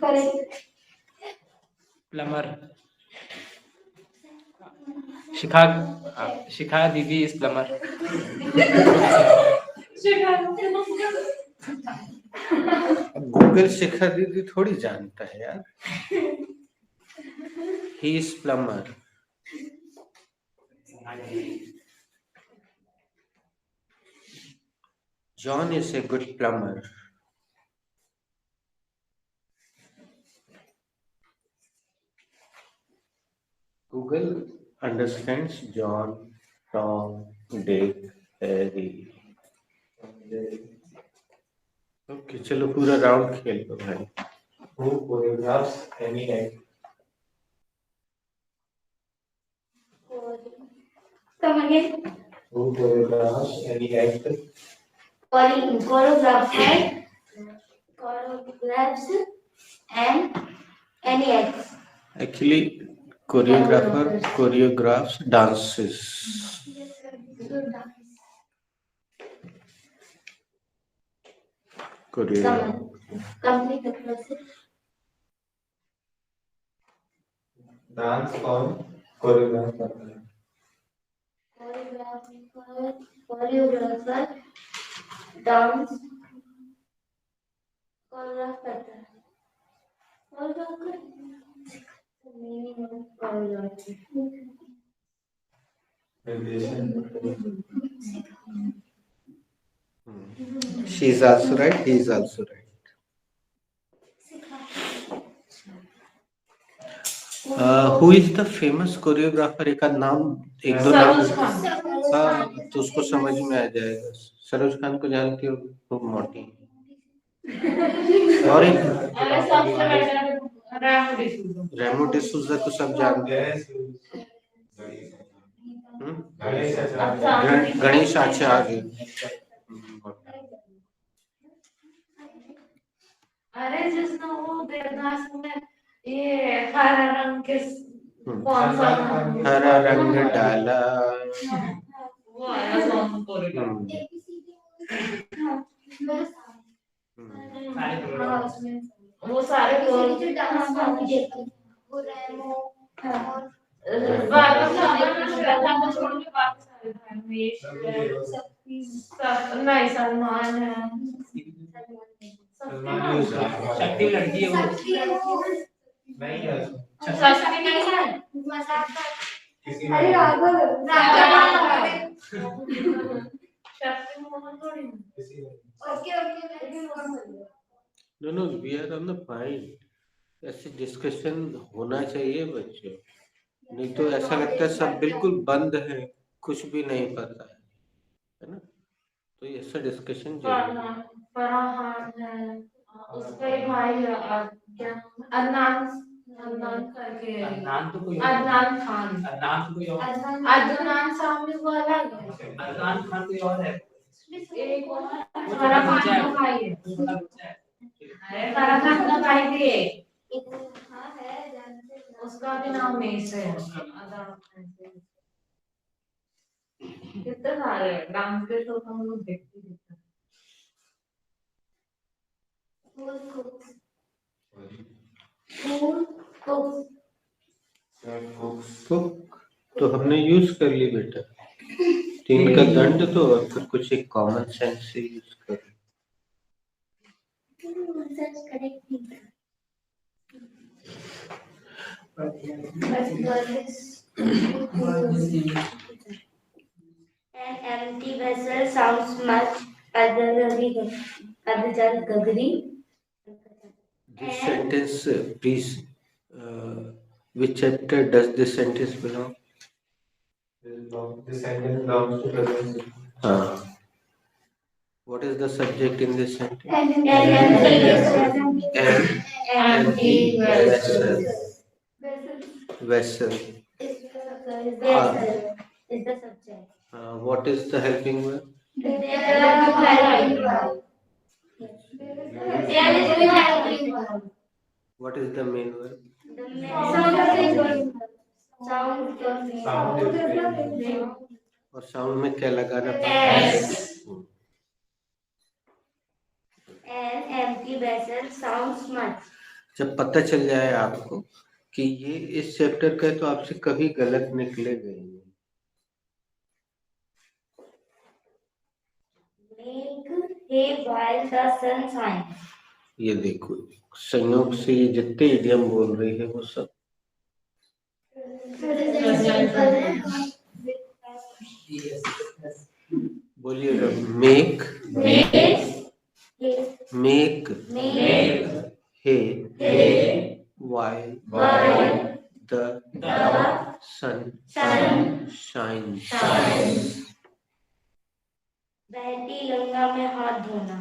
Correct. Plumber Shikha didi is plumber. Google शिखा दीदी थोड़ी जानता है यार। He is plumber. John is a good plumber. Google understands John, Tom, Dick, Harry. Okay चलो पूरा round खेल लो भाई। who choreographs any act? Come again. Who choreographs any act? Choreographs and any acts. Actually, choreographer choreographs dances. Complete the process. Dance कौन choreograph करता है? Choreographer dance choreograph करता है। Meaning of choreography. निर्देशन She is also right. He is also right. Who is the famous choreographer? एक आध नाम, एक दो नाम। सरोज खान। हाँ तो उसको समझ में आ जाएगा। सरोज खान को जानती हो? खूब मोटी। और एक अरे सबसे बेटर रेमो डिसूजा तो सब जानते हैं। गणेश आचार्य। अरे जिसने वो देवदास में ये हरा रंग के कौन सा हरा रंग डाला। वो आया सॉन्ग वो सारे नहीं सलमान है। शक्ति लड़की है वो। नहीं है शक्ति नहीं है। अरे राघव शक्ति मोहन थोड़ी है। Okay No, we are on the point. ऐसे डिस्कशन होना चाहिए बच्चों, नहीं तो ऐसा लगता है सब बिल्कुल बंद है, कुछ भी नहीं पता है ना? तो ये ऐसा डिस्कशन चाहिए। फरहान है, उसका एक भाई है क्या अदनान करके। अदनान तो कोई अदनान खान। अदनान तो कोई और। अदनान सामने वो अलग है। अदनान खान कोई और है। एक और फरहान का भाई है। फरहान का भाई भी है। उसका भी नाम मेस है। आधा कितने सारे डांस के शो हम लोग देखते ही देखते हैं। कुक तो हमने यूज कर ली बेटा, 3 का दंड तो, और फिर कुछ एक कॉमन सेंस से यूज कर। An empty vessel sounds much gagri. This sentence, please, which chapter does this sentence belong? This sentence belongs to present simple. What is the subject in this sentence? Empty vessel. Vessel. is the subject. What is the helping verb? What is the main verb? और sound में क्या लगाना पड़ता है? An empty vessel sounds much. जब पता चल जाए आपको कि ये इस चैप्टर का है तो आपसे कभी गलत निकलेगा ही नहीं। Make hay while the sun shines. ये देखो, संयोग से ये जितने इडियम बोल रही है वो सब बोलिएगा। Make hay while the sun shines. बहती गंगा में हाथ धोना.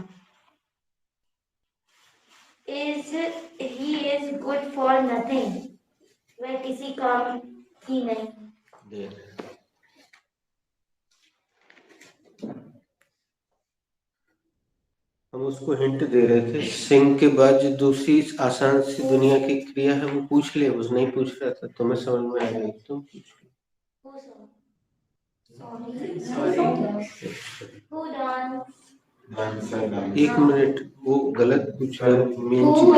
He is good for nothing. वह किसी काम की नहीं. There. हम उसको हिंट दे रहे थे, सिंह के बाद जो दूसरी आसान सी दुनिया की क्रिया है वो पूछ ले, उस नहीं पूछ रहा था, तुम्हें समझ में आ गई, तुम पूछ लो। एक मिनट, वो गलत पूछ रहा है, मेन चीज।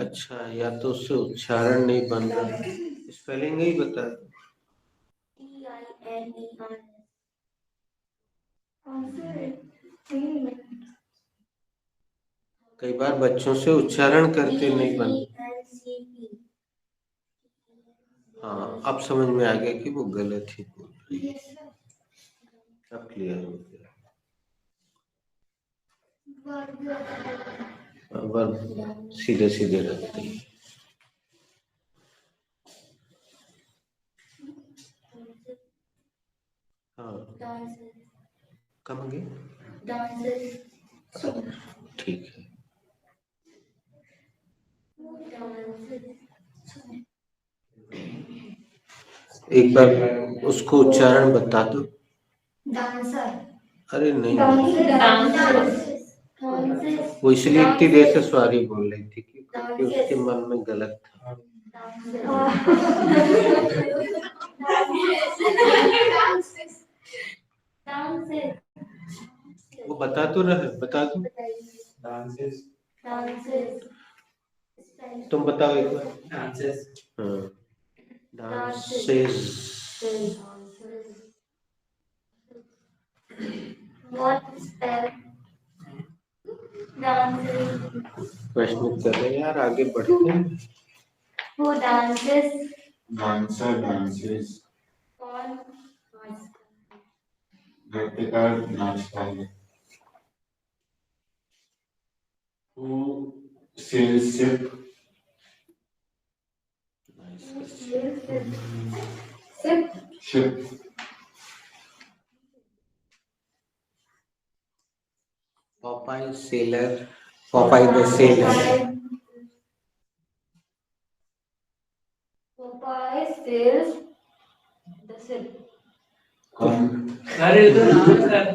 अच्छा, या तो उससे उच्चारण नहीं बन रहा, स्पेलिंग ही बता दो। कई बार बच्चों से उच्चारण करते नहीं बन। हाँ, अब समझ में आ गया कि वो गलत ही बोल रही है। अब क्लियर हो गया। वर्ब सीधे सीधे रखते हैं। हाँ, कम गए, ठीक है। एक बार उसको उच्चारण बता दो। अरे नहीं, वो इसलिए इतनी देर से सॉरी बोल रही थी क्योंकि उसके मन में गलत था। वो बता तो रहे, बता दो। तुम बताओ एक बार। डांसेस। हाँ, डांसेस। प्रश्न कर रहे हैं यार, आगे बढ़ते हैं। Who dances? Dancer dances. कौन? नृत्यकार नाचता है. Who sails ship? Ship. Popeye sailor. Popeye the sailor. Popeye sails the ship. कौन? अरे तो नाम सर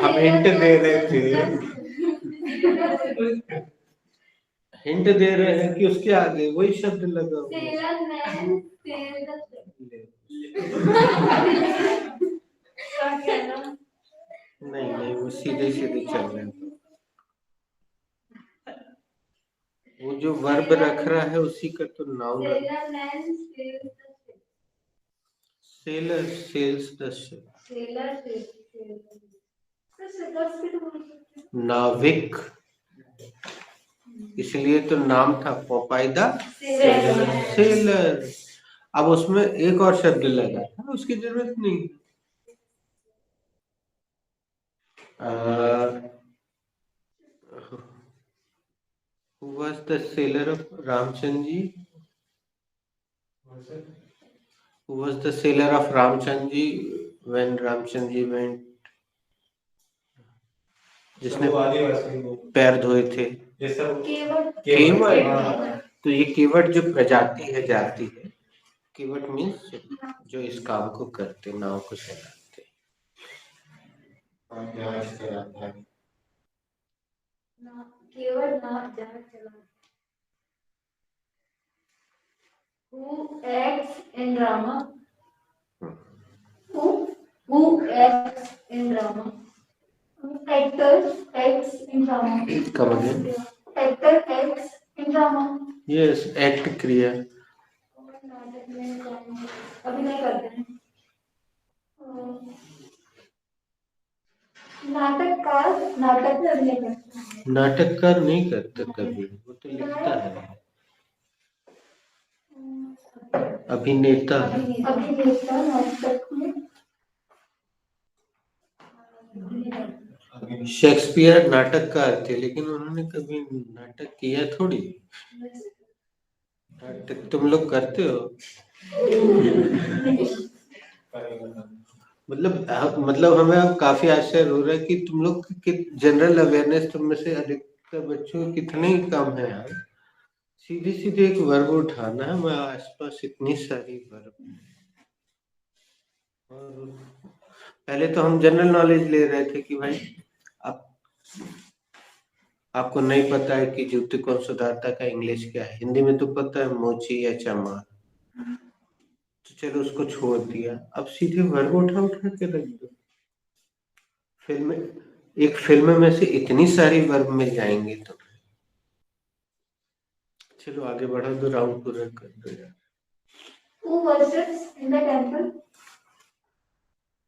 हम हिंट दे रहे थे। हिंट दे रहे हैं कि उसके आगे वही शब्द लगा हुआ है। Sailor man sailed the ship. क्या कहना? नहीं वो सीधे सीधे चल रहे हैं। वो जो वर्ब रख रहा है उसी का तो noun. Sailor man sailed the ship. Seller sales the ship. Sailor sailed the ship. तो sailors भी तो बोल सकते हैं। नाविक, इसलिए तो नाम था पोपाइदा Sailor. सेलर। अब उसमें एक और शब्द लगा था, उसकी जरूरत नहीं। Who was the sailor of Ramchandra ji? Who was the sailor of Ramchandra ji when Ramchandra ji went? जिसने पैर धोए थे। ये सब केवट केवट। तो ये केवट जो प्रजाति है, जाति है, केवट मीन्स जो इस काम को करते, नाव को चलाते। और जहाज चलाता है। केवट नाव जहाज चलाता। Who acts in drama? Who acts in drama? Actor acts in drama. Come again. Actor acts in drama. Yes, act क्रिया। अभिनय करते हैं। नाटककार नाटक में अभिनय करते हैं। नाटककार नहीं करता कभी, वो तो लिखता है। अभिनेता। अभिनेता नाटक में शेक्सपियर नाटककार थे, लेकिन उन्होंने कभी नाटक किया थोड़ी। नाटक तुम लोग करते हो। मतलब हमें अब काफी आश्चर्य हो रहा है कि तुम लोग की जनरल अवेयरनेस तुम में से अधिकतर बच्चों की कितने ही कम है यार। सीधे सीधे एक वर्ब उठाना है, मैं आसपास इतनी सारी वर्ब। और पहले तो हम जनरल नॉलेज ले रहे थे कि भाई आपको नहीं पता है कि जूते कौन सुधारता का इंग्लिश क्या है। हिंदी में तो पता है, मोची या चमार। तो चलो उसको छोड़ दिया, अब सीधे वर्ब उठा के रख दो। एक फिल्म में से इतनी सारी वर्ब मिल जाएंगी तो चलो आगे बढ़ा दो, राउंड पूरा कर दो यार। Who worships in the temple?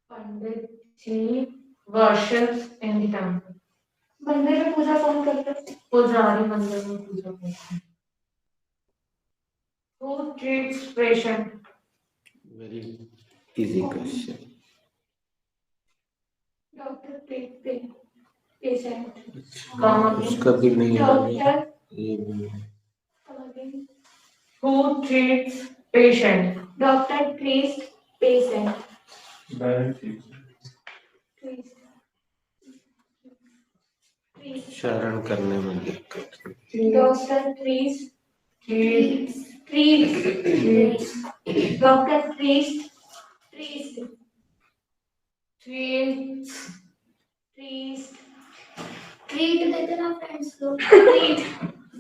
Pandit ji worships in the temple. मंदिर में पूजा कौन करता है? पुजारी मंदिर में पूजा करते हैं। Who treats patient? Very easy question. Doctor treat patient. उसका भी नहीं है। डॉक्टर ये भी नहीं। Who treats patient? Doctor treat patient. उच्चारण करने में दिक्कत। Doctor treat doctor treat treat देते ना फ्रेंड्स को। ट्रीट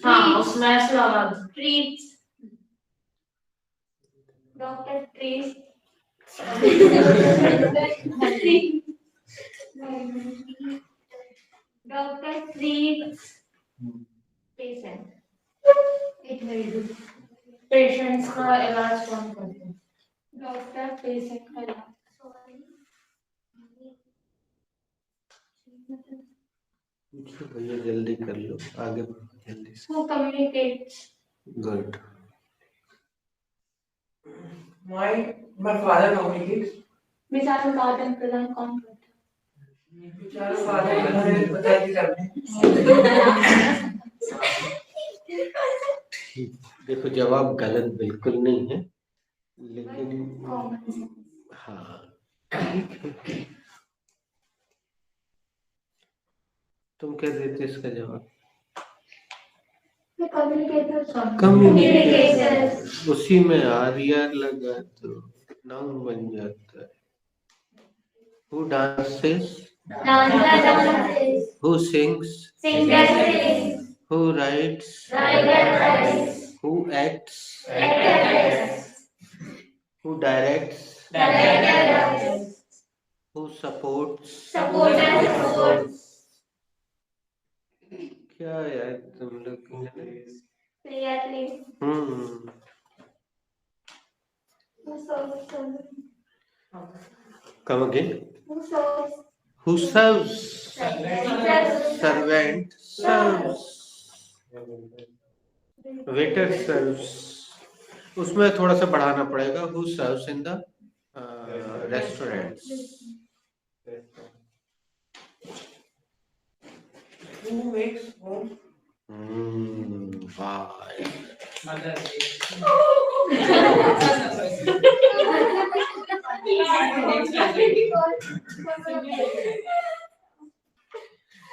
हाँ उसमें ऐसे लगा दो। Treat doctor treat doctor treat patient. It will do. Patients का इलाज कौन करते हैं? डॉक्टर पेशेंट का इलाज। पूछो भैया, जल्दी कर लो, आगे बढ़ो जल्दी से। Who communicates? Good. My father communicates. विचारों का आदान प्रदान कौन करता है? विचारों का आदान प्रदान पिताजी करते हैं। ठीक, देखो जवाब गलत बिल्कुल नहीं है, लेकिन हाँ ठीक है। तुम क्या देते इसका जवाब? कम्युनिकेटर। उसी में आर यार लगा तो नाउन बन जाता है। Who dances? Dancer dances. Who sings? Singer sings. Who writes? Writers. Who acts? Actors. Who directs? Directors. Who supports? Supporters. क्या यार तुम लोग Clearly. Who serves? Come again. Who serves? Who serves? Servant. Servant serves. Waiter serves. उसमें थोड़ा सा बढ़ाना पड़ेगा. Who serves in the restaurants? Who makes home? Wow. Mother.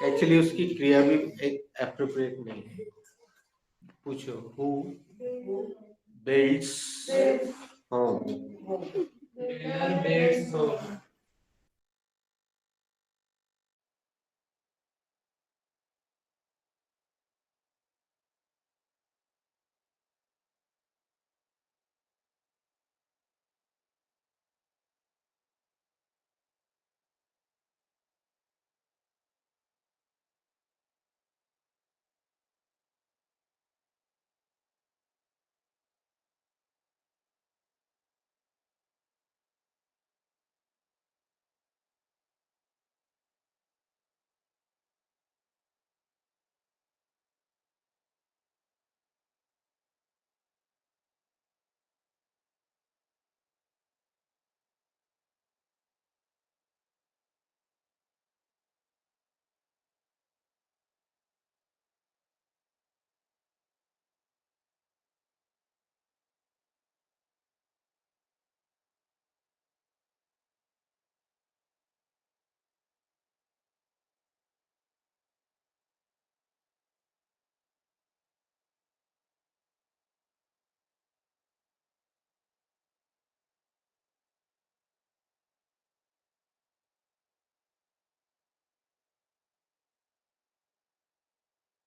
Actually उसकी क्रिया भी एक appropriate नहीं है. पूछो. Who builds home? Builder builds home.